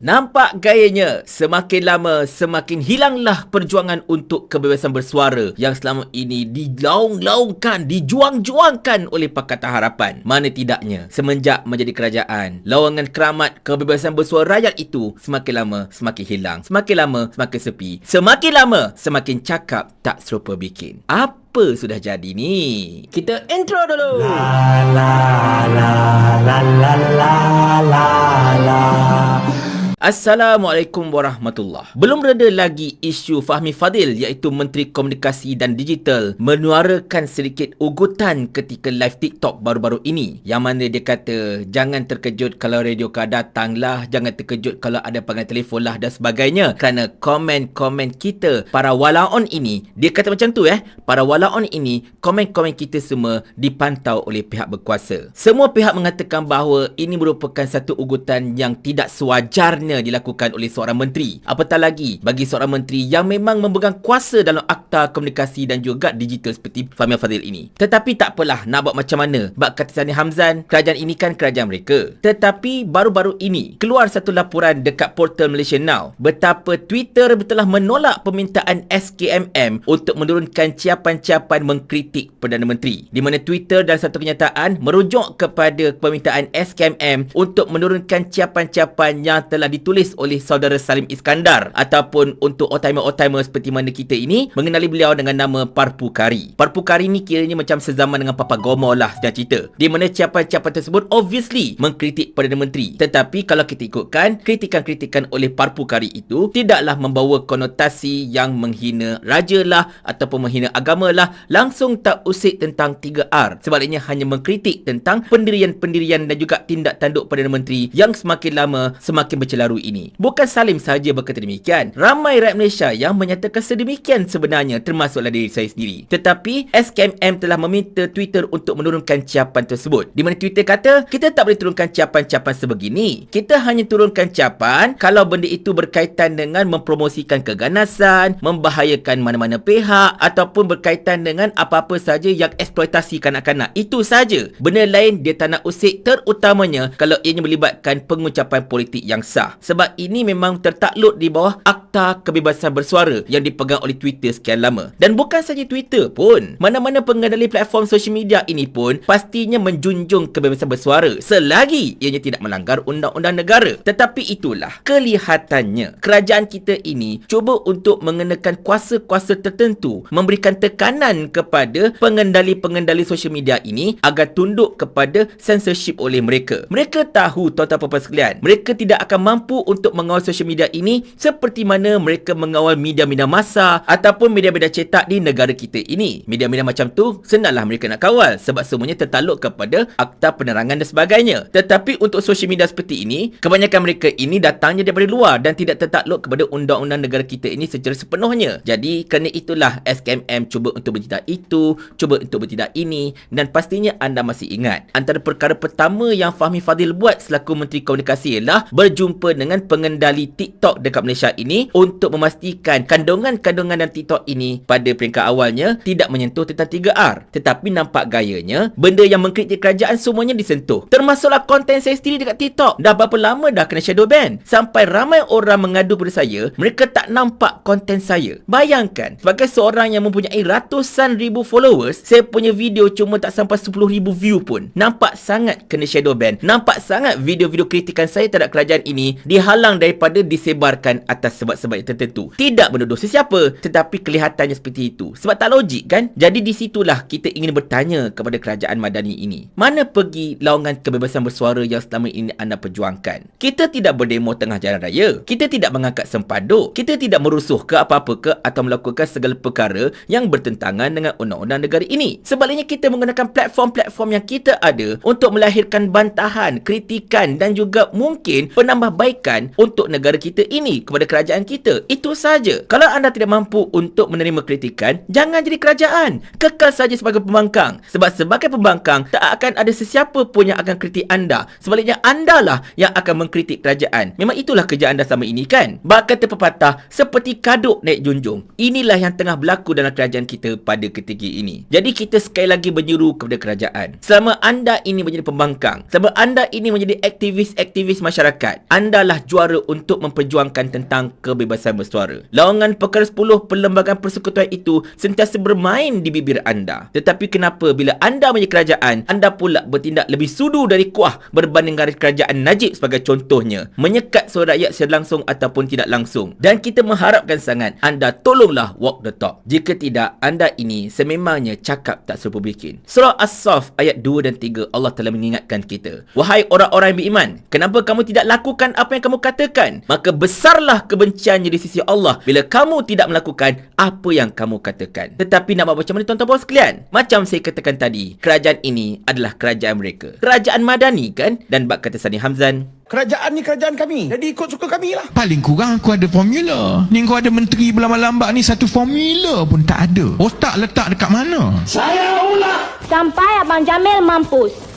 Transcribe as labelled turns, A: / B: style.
A: Nampak gayanya, semakin lama semakin hilanglah perjuangan untuk kebebasan bersuara yang selama ini dilaung-laungkan, dijuang-juangkan oleh Pakatan Harapan. Mana tidaknya, semenjak menjadi kerajaan, lawangan keramat kebebasan bersuara rakyat itu semakin lama semakin hilang, semakin lama semakin sepi, semakin lama semakin cakap tak serupa bikin. Apa sudah jadi ni? Kita intro dulu.
B: La la la la la la la la.
A: Assalamualaikum warahmatullahi. Belum reda lagi isu Fahmi Fadzil iaitu Menteri Komunikasi dan Digital menyuarakan sedikit ugutan ketika live TikTok baru-baru ini, yang mana dia kata jangan terkejut kalau radio kau datang lah, jangan terkejut kalau ada panggilan telefon lah dan sebagainya, kerana komen-komen kita para walaon ini, dia kata macam tu para walaon ini, komen-komen kita semua dipantau oleh pihak berkuasa. Semua pihak mengatakan bahawa ini merupakan satu ugutan yang tidak sewajarnya dilakukan oleh seorang menteri. Apatah lagi bagi seorang menteri yang memang memegang kuasa dalam Akta Komunikasi dan juga Digital seperti Fahmi Fadzil ini. Tetapi tak apalah, nak buat macam mana? Bak kata Sani Hamzan, kerajaan ini kan kerajaan mereka. Tetapi baru-baru ini keluar satu laporan dekat portal Malaysia Now betapa Twitter telah menolak permintaan SKMM untuk menurunkan ciapan-ciapan mengkritik Perdana Menteri, di mana Twitter dalam satu kenyataan merujuk kepada permintaan SKMM untuk menurunkan ciapan-ciapan yang telah ditulis oleh saudara Salim Iskandar ataupun untuk otimer-otimer seperti mana kita ini mengenali beliau dengan nama Parpu Kari. Parpu Kari ni kiranya macam sezaman dengan Papa Gomo lah sebenarnya cerita, di mana ciapan-ciapan tersebut obviously mengkritik Perdana Menteri. Tetapi kalau kita ikutkan, kritikan-kritikan oleh Parpu Kari itu tidaklah membawa konotasi yang menghina raja lah ataupun menghina agama lah, langsung tak usik tentang 3R. Sebaliknya hanya mengkritik tentang pendirian-pendirian dan juga tindak tanduk Perdana Menteri yang semakin lama semakin bercelaru ini. Bukan Salim sahaja berkata demikian, ramai rakyat Malaysia yang menyatakan sedemikian sebenarnya, termasuklah diri saya sendiri. Tetapi SKMM telah meminta Twitter untuk menurunkan ciapan tersebut, di mana Twitter kata kita tak boleh turunkan ciapan-ciapan sebegini. Kita hanya turunkan ciapan kalau benda itu berkaitan dengan mempromosikan keganasan, membahayakan mana-mana pihak ataupun berkaitan dengan apa-apa saja yang eksploitasi kanak-kanak. Itu saja. Benda lain dia tak nak usik, terutamanya kalau ianya melibatkan pengucapan politik yang sah. Sebab ini memang tertakluk di bawah Akta Kebebasan Bersuara yang dipegang oleh Twitter sekian lama. Dan bukan saja Twitter pun, mana-mana pengendali platform sosial media ini pun pastinya menjunjung kebebasan bersuara selagi ianya tidak melanggar undang-undang negara. Tetapi itulah kelihatannya kerajaan kita ini cuba untuk mengenakan kuasa-kuasa tertentu, memberikan tekanan kepada pengendali-pengendali sosial media ini agar tunduk kepada censorship oleh mereka. Mereka tahu, tuan-tuan dan puan sekalian, mereka tidak akan mampu untuk mengawal sosial media ini seperti mana mereka mengawal media-media massa ataupun media-media cetak di negara kita ini. Media-media macam tu senanglah mereka nak kawal sebab semuanya tertakluk kepada Akta Penerangan dan sebagainya. Tetapi untuk sosial media seperti ini, kebanyakan mereka ini datangnya daripada luar dan tidak tertakluk kepada undang-undang negara kita ini secara sepenuhnya. Jadi kerana itulah SKMM cuba untuk bertindak itu, cuba untuk bertindak ini, dan pastinya anda masih ingat antara perkara pertama yang Fahmi Fadzil buat selaku Menteri Komunikasi ialah berjumpa dengan pengendali TikTok dekat Malaysia ini untuk memastikan kandungan-kandungan dan TikTok ini pada peringkat awalnya tidak menyentuh tentang 3R. Tetapi nampak gayanya benda yang mengkritik kerajaan semuanya disentuh. Termasuklah konten saya sendiri dekat TikTok. Dah berapa lama dah kena shadow ban, sampai ramai orang mengadu pada saya mereka tak nampak konten saya. Bayangkan, sebagai seorang yang mempunyai ratusan ribu followers, saya punya video cuma tak sampai 10,000 view pun. Nampak sangat kena shadow ban. Nampak sangat video-video kritikan saya terhadap kerajaan ini dihalang daripada disebarkan atas sebab-sebab yang tertentu. Tidak menuduh sesiapa, tetapi kelihatannya seperti itu. Sebab tak logik kan? Jadi di situlah kita ingin bertanya kepada kerajaan Madani ini. Mana pergi lawangan kebebasan bersuara yang selama ini anda perjuangkan? Kita tidak berdemo tengah jalan raya. Kita tidak mengangkat sempaduk. Kita tidak merusuh ke apa-apa ke atau melakukan segala perkara yang bertentangan dengan undang-undang negara ini. Sebaliknya kita menggunakan platform-platform yang kita ada untuk melahirkan bantahan, kritikan dan juga mungkin penambahbaikan untuk negara kita ini kepada kerajaan kita. Itu saja. Kalau anda tidak mampu untuk menerima kritikan, jangan jadi kerajaan. Kekal saja sebagai pembangkang. Sebab sebagai pembangkang, tak akan ada sesiapa pun yang akan kritik anda. Sebaliknya, anda lah yang akan mengkritik kerajaan. Memang itulah kerja anda selama ini kan? Bak kata pepatah, seperti kaduk naik junjung. Inilah yang tengah berlaku dalam kerajaan kita pada ketika ini. Jadi kita sekali lagi menyeru kepada kerajaan. Selama anda ini menjadi pembangkang, selama anda ini menjadi aktivis-aktivis masyarakat, anda adalah juara untuk memperjuangkan tentang kebebasan bersuara. Lawangan perkara 10 Perlembagaan Persekutuan itu sentiasa bermain di bibir anda. Tetapi kenapa bila anda menjadi kerajaan, anda pula bertindak lebih sudu dari kuah berbanding dengan kerajaan Najib sebagai contohnya, menyekat suara rakyat secara langsung ataupun tidak langsung. Dan kita mengharapkan sangat anda tolonglah walk the talk. Jika tidak, anda ini sememangnya cakap tak serupa bikin. Surah As-Saff ayat 2 dan 3 Allah telah mengingatkan kita, wahai orang-orang yang beriman, kenapa kamu tidak lakukan apa yang kamu katakan? Maka besarlah kebenciannya di sisi Allah bila kamu tidak melakukan apa yang kamu katakan. Tetapi nak buat macam mana tuan-tuan puan sekalian? Macam saya katakan tadi, kerajaan ini adalah kerajaan mereka, kerajaan madani kan? Dan bab kata Sani Hamzan,
C: kerajaan ni kerajaan kami, jadi ikut suka kami lah.
D: Paling kurang aku ada formula. Ni kau ada menteri berlambak-lambak ni, satu formula pun tak ada. Otak letak dekat mana?
B: Saya ulang.
E: Sampai Abang Jamil mampus.